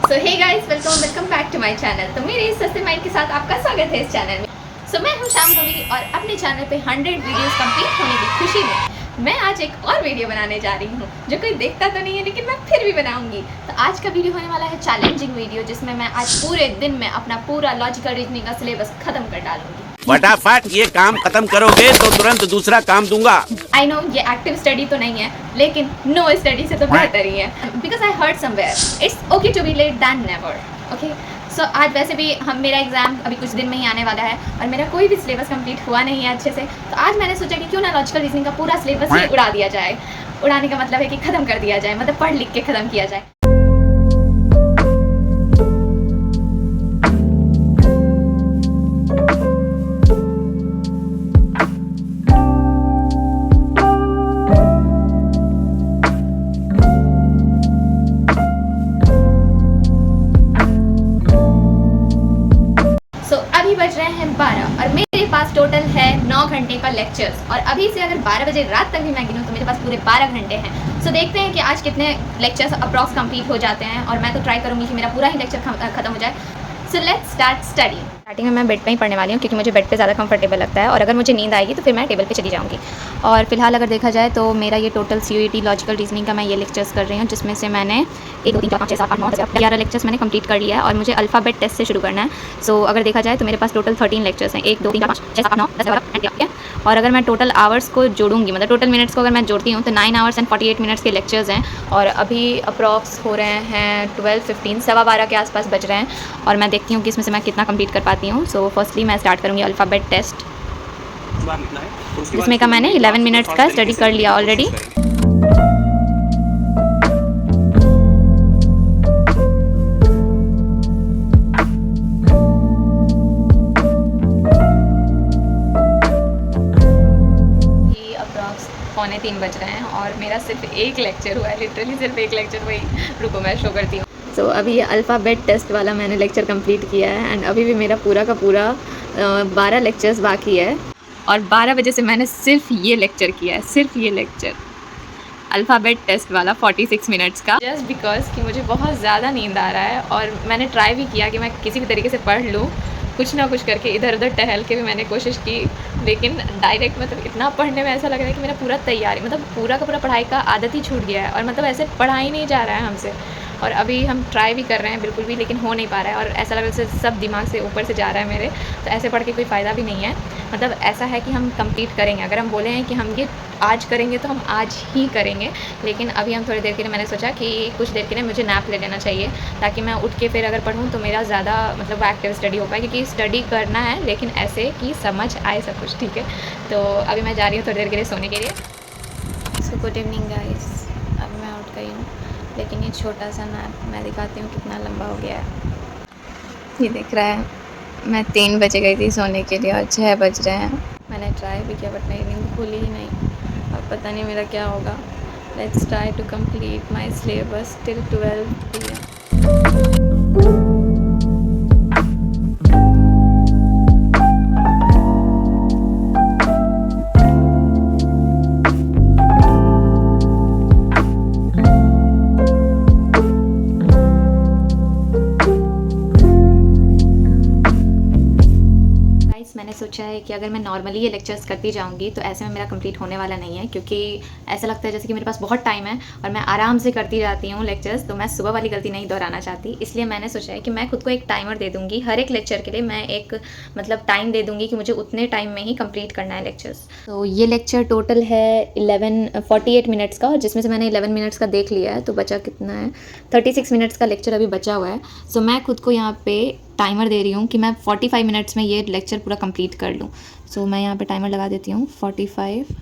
So hey guys, welcome back to my channel. तो मेरे इस सस्ते माइक के साथ आपका स्वागत है इस चैनल में। सो मैं हूं शाम भवी और अपने चैनल पे 100 वीडियोस कंप्लीट होने की खुशी में मैं आज एक और वीडियो बनाने जा रही हूं जो कोई देखता तो नहीं है, लेकिन मैं फिर भी बनाऊंगी। तो आज का वीडियो होने वाला है चैलेंजिंग वीडियो, जिसमें मैं आज पूरे दिन में अपना पूरा लॉजिकल रीजनिंग का सिलेबस खत्म कर डालूंगी। फटाफट ये काम खत्म करोगे तो तुरंत दूसरा काम दूंगा। आई नो ये एक्टिव स्टडी तो नहीं है, लेकिन नो स्टडी से तो बेहतर ही है। Because I heard somewhere it's okay to be late than never. Okay, so आज वैसे भी मेरा एग्जाम अभी कुछ दिन में ही आने वाला है और मेरा कोई भी सिलेबस कंप्लीट हुआ नहीं है अच्छे से। तो आज मैंने सोचा कि क्यों ना लॉजिकल रीजनिंग का पूरा सिलेबस ही उड़ा दिया जाए। उड़ाने का मतलब है कि ख़त्म कर दिया जाए, मतलब पढ़ लिख के ख़त्म किया जाए। अभी बज रहे हैं 12 और मेरे पास टोटल है 9 घंटे का लेक्चर्स। और अभी से अगर 12 बजे रात तक भी मैं गिनूँ तो मेरे पास पूरे 12 घंटे हैं। सो देखते हैं कि आज कितने लेक्चर्स अप्रॉक्स कंप्लीट हो जाते हैं, और मैं तो ट्राई करूँगी कि मेरा पूरा ही लेक्चर खत्म हो जाए। So let's start study. Starting में मैं बेड पे ही पढ़ने वाली हूँ क्योंकि मुझे बेड पे ज़्यादा कंफर्टेबल लगता है, और अगर मुझे नींद आएगी तो फिर मैं टेबल पे चली जाऊँगी। और फिलहाल अगर देखा जाए तो मेरा ये टोटल CUET लॉजिकल रीजनिंग का मैं ये लेक्चर्स कर रही हूँ, जिसमें से मैंने 1 2 3 4 5 6 7 8 9 10 11 लेक्चर्स मैंने कंप्लीट कर लिया है, और मुझे अल्फ़ाबेट टेस्ट से शुरू करना है। सो अगर देखा जाए तो मेरे पास टोटल 13 लेक्चर्स हैं, 1 2 3 4 5 6 7 8 9 10 11 ठीक है। और अगर मैं टोटल आवर्स को जोड़ूंगी, मतलब टोटल मिनट्स को अगर मैं जोड़ती हूँ तो 9 आवर्स एंड 48 मिनट्स के लेक्चर्स हैं। और अभी अप्रॉक्स हो रहे हैं 12:15, 12:15 के आसपास बज रहे हैं, और मैं देखती हूँ कि इसमें से मैं कितना कंप्लीट कर पाती हूँ। सो फर्स्टली मैं स्टार्ट करूँगी अल्फ़ाबेट टेस्ट, जिसमें का मैंने 11 मिनट्स का स्टडी कर लिया ऑलरेडी। पौने 3 बज रहे हैं और मेरा सिर्फ एक लेक्चर हुआ है, लिटरली सिर्फ एक लेक्चर हुआ ही। रुको मैं शो करती हूँ। सो अभी ये अल्फ़ाबेट टेस्ट वाला मैंने लेक्चर कंप्लीट किया है, एंड अभी भी मेरा पूरा का पूरा 12 लेक्चर्स बाकी है, और 12 बजे से मैंने सिर्फ ये लेक्चर किया है, सिर्फ ये लेक्चर अल्फ़ाबेट टेस्ट वाला 46 मिनट्स का, जस्ट बिकॉज कि मुझे बहुत ज़्यादा नींद आ रहा है। और मैंने ट्राई भी किया कि मैं किसी भी तरीके से पढ़ लूँ, कुछ ना कुछ करके इधर उधर टहल के भी मैंने कोशिश की, लेकिन डायरेक्ट मतलब इतना पढ़ने में ऐसा लग रहा है कि मेरा पूरा तैयारी, मतलब पूरा का पूरा पढ़ाई का आदत ही छूट गया है, और मतलब ऐसे पढ़ा ही नहीं जा रहा है हमसे। और अभी हम ट्राई भी कर रहे हैं बिल्कुल भी, लेकिन हो नहीं पा रहा है, और ऐसा लग रहा है सब दिमाग से ऊपर से जा रहा है मेरे। तो ऐसे पढ़ के कोई फ़ायदा भी नहीं है। मतलब ऐसा है कि हम कंप्लीट करेंगे, अगर हम बोले हैं कि हम ये आज करेंगे तो हम आज ही करेंगे। लेकिन अभी हम थोड़ी देर के लिए, मैंने सोचा कि कुछ देर के लिए मुझे नैप ले लेना चाहिए, ताकि मैं उठ के फिर अगर पढ़ूँ तो मेरा ज़्यादा मतलब एक्टिव स्टडी हो पाए, क्योंकि स्टडी करना है लेकिन ऐसे कि समझ आए सब कुछ, ठीक है। तो अभी मैं जा रही हूँ थोड़ी देर के लिए सोने के लिए। सो गुड इवनिंग गाइस, अभी मैं उठ गई हूँ, लेकिन ये छोटा सा नैप मैं दिखाती हूँ कितना लंबा हो गया है। ये दिख रहा है, मैं 3 बजे गई थी सोने के लिए और 6 बज रहे हैं। मैंने ट्राई भी किया बट मेरी नींद खुली ही नहीं। अब पता नहीं मेरा क्या होगा। Let's try to complete my syllabus till 12 PM। मैंने सोचा है कि अगर मैं नॉर्मली ये लेक्चर्स करती जाऊंगी तो ऐसे में मेरा कंप्लीट होने वाला नहीं है, क्योंकि ऐसा लगता है जैसे कि मेरे पास बहुत टाइम है और मैं आराम से करती जाती हूँ लेक्चर्स, तो मैं सुबह वाली गलती नहीं दोहराना चाहती। इसलिए मैंने सोचा है कि मैं खुद को एक टाइमर दे दूँगी, हर एक लेक्चर के लिए मैं एक मतलब टाइम दे दूँगी कि मुझे उतने टाइम में ही कंप्लीट करना है लेक्चर्स। तो ये लेक्चर टोटल है 48 मिनट्स का, जिसमें से मैंने 11 मिनट्स का देख लिया है, तो बचा कितना है, 36 मिनट्स का लेक्चर अभी बचा हुआ है। सो मैं खुद को यहाँ पे टाइमर दे रही हूँ कि मैं 45 मिनट्स में ये लेक्चर पूरा कंप्लीट कर लूँ। सो मैं यहाँ पे टाइमर लगा देती हूँ 45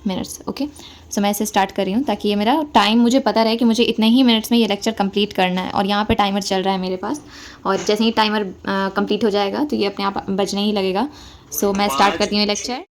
मिनट्स। ओके, सो मैं इसे स्टार्ट कर रही हूँ ताकि ये मेरा टाइम, मुझे पता रहे कि मुझे इतने ही मिनट्स में ये लेक्चर कंप्लीट करना है। और यहाँ पे टाइमर चल रहा है मेरे पास, और जैसे ही टाइमर कंप्लीट हो जाएगा तो ये अपने आप बजने ही लगेगा। सो मैं स्टार्ट करती हूँ लेक्चर।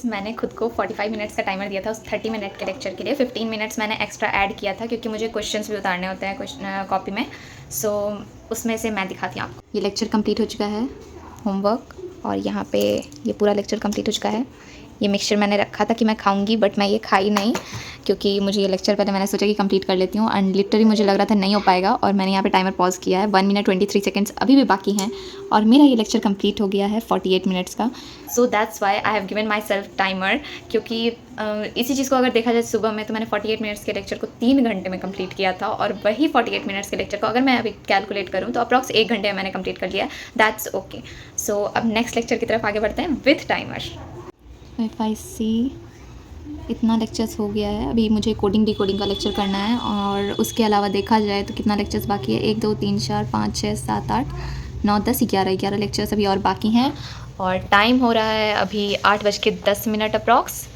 मैंने खुद को 45 मिनट्स का टाइमर दिया था उस 30 मिनट के लेक्चर के लिए। 15 मिनट्स मैंने एक्स्ट्रा ऐड किया था क्योंकि मुझे क्वेश्चंस भी उतारने होते हैं क्वेश्चन कॉपी में। सो उसमें से मैं दिखाती हूँ आपको। ये लेक्चर कंप्लीट हो चुका है, होमवर्क, और यहाँ पे ये पूरा लेक्चर कंप्लीट हो चुका है। ये मिक्सचर मैंने रखा था कि मैं खाऊंगी, बट मैं ये खाई नहीं क्योंकि मुझे ये लेक्चर पहले मैंने सोचा कि कंप्लीट कर लेती हूँ एंड लिटरली मुझे लग रहा था नहीं हो पाएगा। और मैंने यहाँ पे टाइमर पॉज किया है, 1 मिनट 23 सेकंड्स अभी भी बाकी हैं और मेरा ये लेक्चर कंप्लीट हो गया है 48 मिनट्स का। So that's why I have given my self timer, क्योंकि इसी चीज़ को अगर देखा जाए सुबह में तो मैंने 48 मिनट्स के लेक्चर को 3 घंटे में कंप्लीट किया था, और वही 48 मिनट्स के लेक्चर को अगर मैं अभी कैलकुलेट करूँ तो अप्रॉक्स 1 घंटे में मैंने कंप्लीट कर लिया। That's okay. सो अब नेक्स्ट लेक्चर की तरफ आगे बढ़ते हैं विथ टाइमर। इफ़ आई सी इतना लेक्चर्स हो गया है, अभी मुझे कोडिंग डिकोडिंग का लेक्चर करना है और उसके अलावा देखा जाए तो कितना लेक्चर्स बाकी है, 1 2 3 4 5 6 7 8 9 10 11 लेक्चर्स अभी और बाकी हैं। और टाइम हो रहा है अभी 8:10 अप्रॉक्स।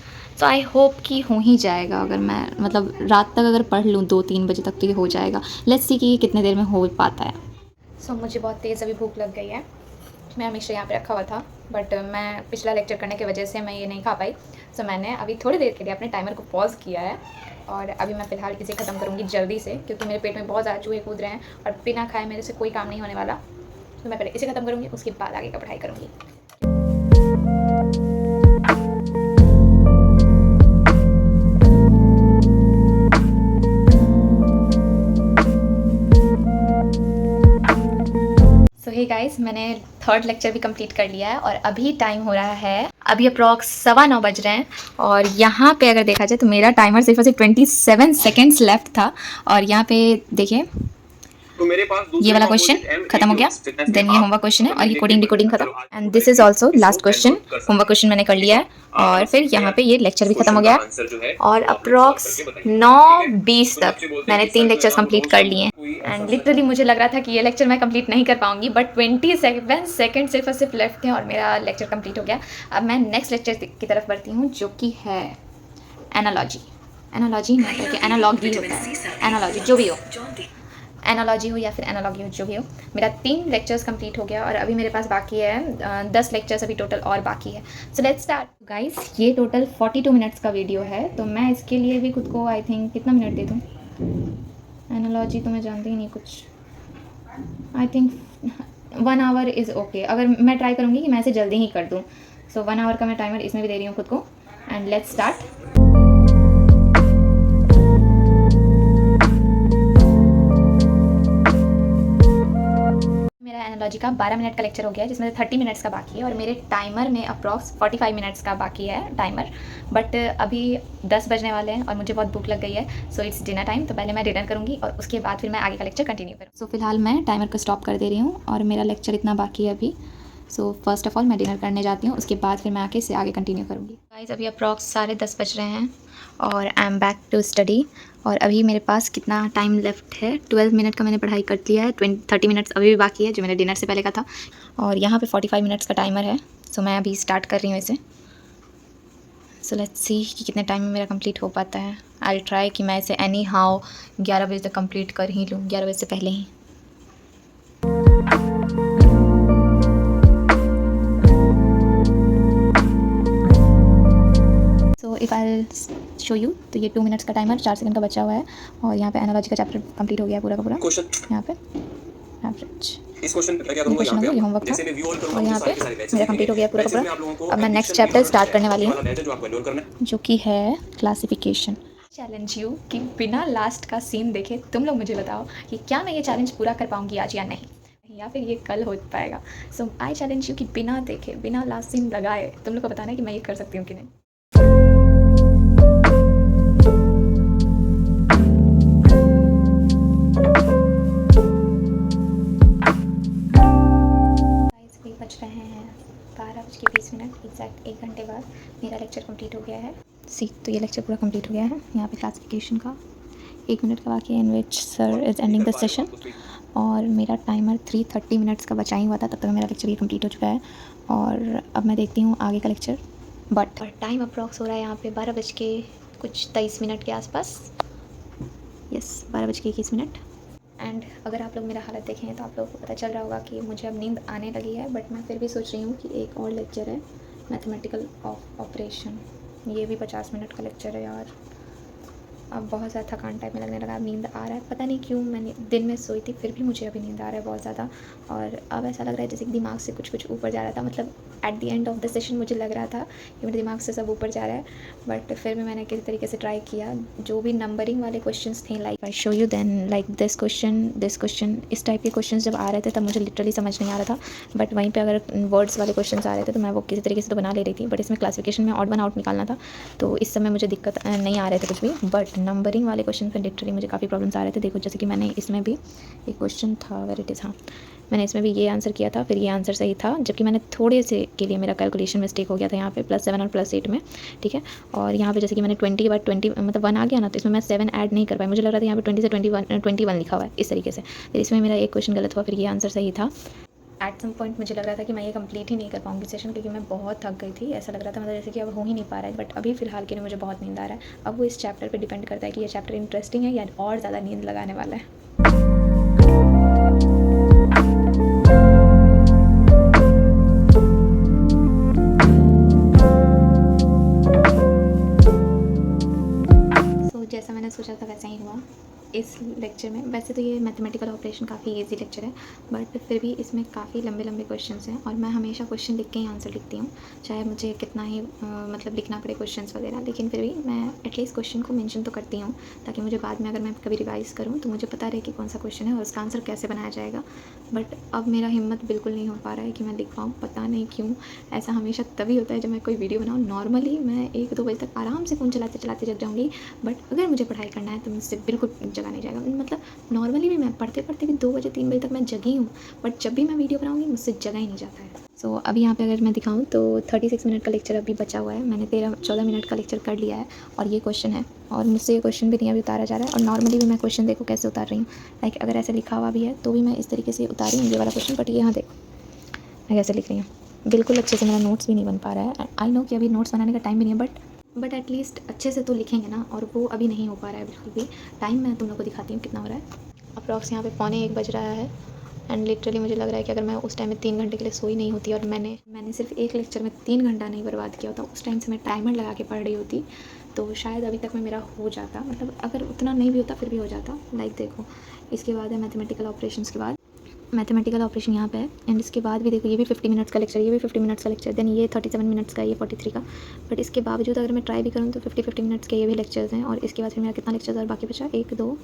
तो आई होप कि हो ही जाएगा, अगर मैं मतलब रात तक अगर पढ़ लूँ 2-3 बजे तक तो ये हो जाएगा। लेट्स सी कि ये कितने देर में हो पाता है। सो मुझे बहुत तेज़ अभी भूख लग गई है। मैं हमेशा यहाँ पे रखा हुआ था, बट मैं पिछला लेक्चर करने की वजह से मैं ये नहीं खा पाई। सो मैंने अभी थोड़ी देर के लिए अपने टाइमर को पॉज किया है और अभी मैं फ़िलहाल इसे ख़त्म करूँगी जल्दी से, क्योंकि मेरे पेट में बहुत ज़्यादा चूहे कूद रहे हैं और बिना खाए मेरे से कोई काम नहीं होने वाला। तो मैं पहले इसे ख़त्म करूँगी, उसके बाद आगे का पढ़ाई करूँगी। सो हे गाइस, मैंने 3rd लेक्चर भी कंप्लीट कर लिया है और अभी टाइम हो रहा है, अभी अप्रॉक्स 9:15 बज रहे हैं। और यहाँ पे अगर देखा जाए तो मेरा टाइमर सिर्फ और सिर्फ 27 सेकेंड्स लेफ्ट था। और यहाँ पे देखिए तो मेरे पास ये वाला क्वेश्चन खत्म हो गया, देन ये होमवर्क क्वेश्चन है और ये कोडिंग डिकोडिंग खत्म, and this is also last question. Homework question मैंने कर लिया है और फिर यहाँ पे ये लेक्चर भी खत्म हो गया है। और अप्रॉक्स 9:20 तक मैंने 3 लेक्चर्स कंप्लीट कर लिए हैं एंड लिटरली मुझे लग रहा था कि ये लेक्चर मैं कंप्लीट नहीं कर पाऊंगी, बट 27 सेकेंड सिर्फ और सिर्फ लेफ्ट थे और मेरा लेक्चर कंप्लीट हो गया। अब मैं नेक्स्ट लेक्चर की तरफ बढ़ती हूँ, जो कि है एनालॉजी नहीं करके एनालॉगी होता है, एनालॉजी जो भी हो, एनालॉजी हो या फिर एनालॉगी हो, जो भी हो। मेरा 3 लेक्चर्स कंप्लीट हो गया और अभी मेरे पास बाकी है 10 लेक्चर्स अभी टोटल और बाकी है। So let's start guys. ये टोटल 42 मिनट्स का वीडियो है, तो मैं इसके लिए भी खुद को आई थिंक कितना मिनट दे दूँ। एनालॉजी तो मैं जानती ही नहीं कुछ, I think 1 our is okay. अगर मैं ट्राई करूँगी कि मैं इसे जल्दी ही कर दूँ। सो 1 आवर का मैं टाइमर इसमें भी दे रही हूँ खुद को, एंड लेट्स स्टार्ट। एनालॉजी का 12 मिनट का लेक्चर हो गया है, जिसमें 30 मिनट्स का बाकी है और मेरे टाइमर में अप्रॉक्स 45 मिनट्स का बाकी है टाइमर। बट अभी 10 बजने वाले हैं और मुझे बहुत भूख लग गई है। सो इट्स डिनर टाइम, तो पहले मैं डिनर करूँगी और उसके बाद फिर मैं आगे का लेक्चर कंटिन्यू करूँ। सो फिलहाल मैं टाइमर को स्टॉप कर दे रही हूँ और मेरा लेक्चर इतना बाकी है अभी। सो फर्स्ट ऑफ ऑल मैं डिनर करने जाती हूँ, उसके बाद फिर मैं आके इससे आगे कंटिन्यू करूँगी। गाइस अभी अप्रॉक्स 10:30 बज रहे हैं और I am back to study. और अभी मेरे पास कितना टाइम लेफ्ट है, 12 मिनट का मैंने पढ़ाई कर लिया है, 30 मिनट्स अभी भी बाकी है जो मैंने डिनर से पहले का था। और यहाँ पे 45 मिनट्स का टाइमर है। सो मैं अभी स्टार्ट कर रही हूँ इसे। सो लेट्स सी कि कितने टाइम में मेरा कंप्लीट हो पाता है। आई विल ट्राई कि मैं इसे एनी हाउ 11 बजे तक कंप्लीट कर ही लूँ, 11 बजे से पहले ही। इफ़ आई शो यू तो ये 2 मिनट्स का टाइमर 4 सेकंड का बचा हुआ है और यहाँ पे एनालॉजी का चैप्टर कंप्लीट हो गया है पूरा का पूरा। यहाँ पे एवरेज इस क्वेश्चन पे क्या करूंगा, यहाँ पे होमवर्क था और यहाँ पे मेरा कंप्लीट हो गया पूरा का पूरा। अब मैं नेक्स्ट चैप्टर स्टार्ट करने वाली हूँ, जो कि है क्लासिफिकेशन। चैलेंज यू कि बिना लास्ट का सीन देखे तुम लोग मुझे बताओ कि क्या मैं ये चैलेंज पूरा कर पाऊँगी आज या नहीं, या फिर ये कल हो पाएगा। सो आई चैलेंज यू कि बिना देखे, बिना लास्ट सीन लगाए तुम लोग को बताना है कि मैं ये कर सकती हूँ कि नहीं। बज रहे हैं 12:20 एग्जैक्ट 1 घंटे बाद मेरा लेक्चर कंप्लीट हो गया है। तो ये लेक्चर पूरा कंप्लीट हो गया है। यहाँ पे क्लासिफिकेशन का 1 मिनट का बाकी है, in which sir is ending the session. और मेरा टाइमर 3:30 मिनट्स का बचा ही हुआ था, तब तक मेरा लेक्चर ये कंप्लीट हो चुका है। और अब मैं देखती हूँ आगे का लेक्चर। बट टाइम अप्रॉक्स हो रहा है यहाँ पे 12:23 के आसपास। यस 12:21। एंड अगर आप लोग मेरा हालत देखें तो आप लोगों को पता चल रहा होगा कि मुझे अब नींद आने लगी है। बट मैं फिर भी सोच रही हूँ कि एक और लेक्चर है मैथमेटिकल ऑपरेशन, ये भी 50 मिनट का लेक्चर है यार। अब बहुत ज़्यादा थकान टाइप में लगने लगा, अब नींद आ रहा है, पता नहीं क्यों। मैंने दिन में सोई थी फिर भी मुझे अभी नींद आ रहा है बहुत ज़्यादा। और अब ऐसा लग रहा है जैसे कि दिमाग से कुछ ऊपर जा रहा था, मतलब at the end of the session मुझे लग रहा था कि मेरे दिमाग से सब ऊपर जा रहा है, बट फिर भी मैंने किसी तरीके से ट्राई किया। जो भी नंबरिंग वाले क्वेश्चंस थे, like I show you then, like this question, इस टाइप के क्वेश्चन जब आ रहे थे तब मुझे लिटरली समझ नहीं आ रहा था। बट वहीं पे अगर वर्ड्स वाले क्वेश्चन आ रहे थे तो मैं वो किसी तरीके से तो बना ले रही थी, बट इसमें क्लासिफिकेशन में ऑड वन आउट निकालना था, तो इस समय मुझे दिक्कत नहीं आ रहे थे कुछ भी। बट नंबरिंग वाले क्वेश्चन पर लिटरली मुझे काफ़ी प्रॉब्लम्स आ रहे थे। देखो जैसे कि मैंने इसमें भी एक क्वेश्चन था, वेर इट इज़, हाँ मैंने इसमें भी ये आंसर किया था, फिर ये आंसर सही था, जबकि मैंने थोड़े से के लिए मेरा कैलकुलेशन मिस्टेक हो गया था यहाँ पे +7 और +8 में, ठीक है। और यहाँ पे जैसे कि मैंने 20 के बाद 20 मतलब 1 आ गया ना, तो इसमें मैं 7 ऐड नहीं कर पाई। मुझे लग रहा था यहाँ पे 20 से 21 लिखा हुआ है इस तरीके से, फिर इसमें मेरा एक क्वेश्चन गलत हुआ, फिर ये आंसर सही था। एट सम पॉइंट मुझे लग रहा था कि मैं ये कंप्लीट ही नहीं कर पाऊंगी सेशन, क्योंकि मैं बहुत थक गई थी। ऐसा लग रहा था मतलब जैसे कि अब हो ही नहीं पा रहा है, बट अभी फ़िलहाल के लिए मुझे बहुत नींद आ रहा है। अब वो इस चैप्टर पे डिपेंड करता है कि ये चैप्टर इंटरेस्टिंग है या और ज़्यादा नींद लगाने वाला है। जैसा मैंने सोचा था वैसा ही हुआ इस लेक्चर में। वैसे तो ये मैथमेटिकल ऑपरेशन काफ़ी इजी लेक्चर है, बट फिर भी इसमें काफ़ी लंबे लंबे क्वेश्चंस हैं, और मैं हमेशा क्वेश्चन लिख के ही आंसर लिखती हूँ, चाहे मुझे कितना ही मतलब लिखना पड़े क्वेश्चंस वगैरह, लेकिन फिर भी मैं एटलीस्ट क्वेश्चन को मेंशन तो करती हूँ, ताकि मुझे बाद में अगर मैं कभी रिवाइज़ करूँ तो मुझे पता रहे कि कौन सा क्वेश्चन है और उसका आंसर कैसे बनाया जाएगा। बट अब मेरा हिम्मत बिल्कुल नहीं हो पा रहा है कि मैं लिख पाऊँ, पता नहीं क्यों। ऐसा हमेशा तभी होता है जब मैं कोई वीडियो बनाऊँ। नॉर्मली मैं 1-2 बजे तक आराम से फ़ोन चलाते चलाते जग जाऊँगी, बट अगर मुझे पढ़ाई करना है तो मुझसे बिल्कुल जगा नहीं जाएगा। मतलब नॉर्मली भी मैं पढ़ते पढ़ते भी 2 बजे 3 बजे तक मैं जगी हूँ, बट जब भी मैं वीडियो बनाऊँगी मुझसे जगा ही नहीं जाता है। सो अभी यहाँ पे अगर मैं दिखाऊँ तो 36 मिनट का लेक्चर अभी बचा हुआ है। मैंने 13-14 मिनट का लेक्चर कर लिया है, और ये क्वेश्चन है, और मुझसे ये क्वेश्चन भी नहीं अभी उतारा जा रहा है। और नॉर्मली भी मैं क्वेश्चन देखो कैसे उतार रही हूँ, लाइक अगर ऐसे लिखा हुआ भी है तो भी मैं इस तरीके से उतारी हूँ ये वाला क्वेश्चन, बट यहाँ देखो मैं कैसे लिख रही हूँ। बिल्कुल अच्छे से मेरा नोट्स भी नहीं बन पा रहा है। आई नो कि अभी नोट्स बनाने का टाइम भी नहीं है, बट एटलीस्ट अच्छे से तो लिखेंगे ना, और वो अभी नहीं हो पा रहा है बिल्कुल भी। टाइम मैं तुम लोग को दिखाती हूँ कितना हो रहा है। अप्रॉक्स यहाँ पे 1:45 बज रहा है, एंड लिटरली मुझे लग रहा है कि अगर मैं उस टाइम में 3 घंटे के लिए सोई नहीं होती, और मैंने सिर्फ एक लेक्चर में 3 घंटा नहीं बर्बाद किया होता, उस टाइम से मैं टाइमर लगा के पढ़ रही होती, तो शायद अभी तक में मेरा हो जाता। मतलब अगर उतना नहीं भी होता फिर भी हो जाता। लाइक देखो इसके बाद है मैथमेटिकल ऑपरेशंस के बाद मैथमेटिकल ऑपरेशन यहाँ पे है, एंड इसके बाद भी देखो ये भी 50 मिनट्स का लेक्चर, ये भी 50 मिनट्स का लेक्चर, देन ये 37 मिनट्स का, ये 43 का। बट इसके बावजूद अगर मैं ट्राई भी करूँ तो 50 मिनट्स के ये भी लेक्चर्स हैं, और इसके बाद फिर मेरा कितना लेक्चर्स और बाकी बचा, 1 2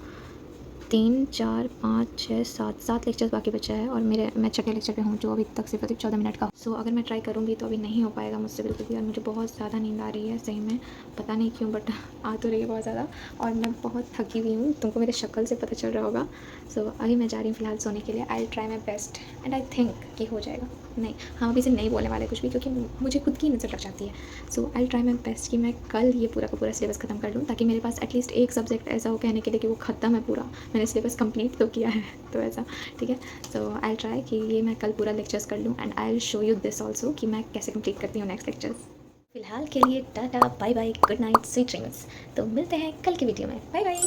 3 4 5 6 7 लेक्चर्स बाकी बचा है, और मैं छठे लेक्चर पे हूँ जो अभी तक सिर्फ 14 मिनट का। सो अगर मैं ट्राई करूँगी तो अभी नहीं हो पाएगा मुझसे बिल्कुल भी, और मुझे बहुत ज़्यादा नींद आ रही है सही में, पता नहीं क्यों, बट आ तो रही है बहुत ज़्यादा, और मैं बहुत थकी हुई हूँ, तुमको मेरे शक्ल से पता चल रहा होगा। सो अभी मैं जा रही हूँ फ़िलहाल सोने के लिए। I try my best and I think कि हो जाएगा। नहीं, हम अभी से नहीं बोलने वाले कुछ भी, क्योंकि मुझे खुद की नज़र लग जाती है। सो आई ट्राई माई बेस्ट कि मैं कल ये पूरा का पूरा सिलेबस ख़त्म कर लूँ, ताकि मेरे पास एटलीस्ट एक सब्जेक्ट ऐसा हो कहने के लिए कि वो ख़त्म है पूरा, मैंने सिलेबस कंप्लीट तो किया है, तो ऐसा ठीक है। सो आई ट्राई कि ये मैं कल पूरा लेक्चर्स कर लूँ, and I will show you this also कि मैं कैसे कंप्लीट करती हूँ नेक्स्ट लेक्चर्स। फिलहाल के लिए tata, bye bye, good night, sweet dreams. तो मिलते हैं कल की वीडियो में, बाय बाय।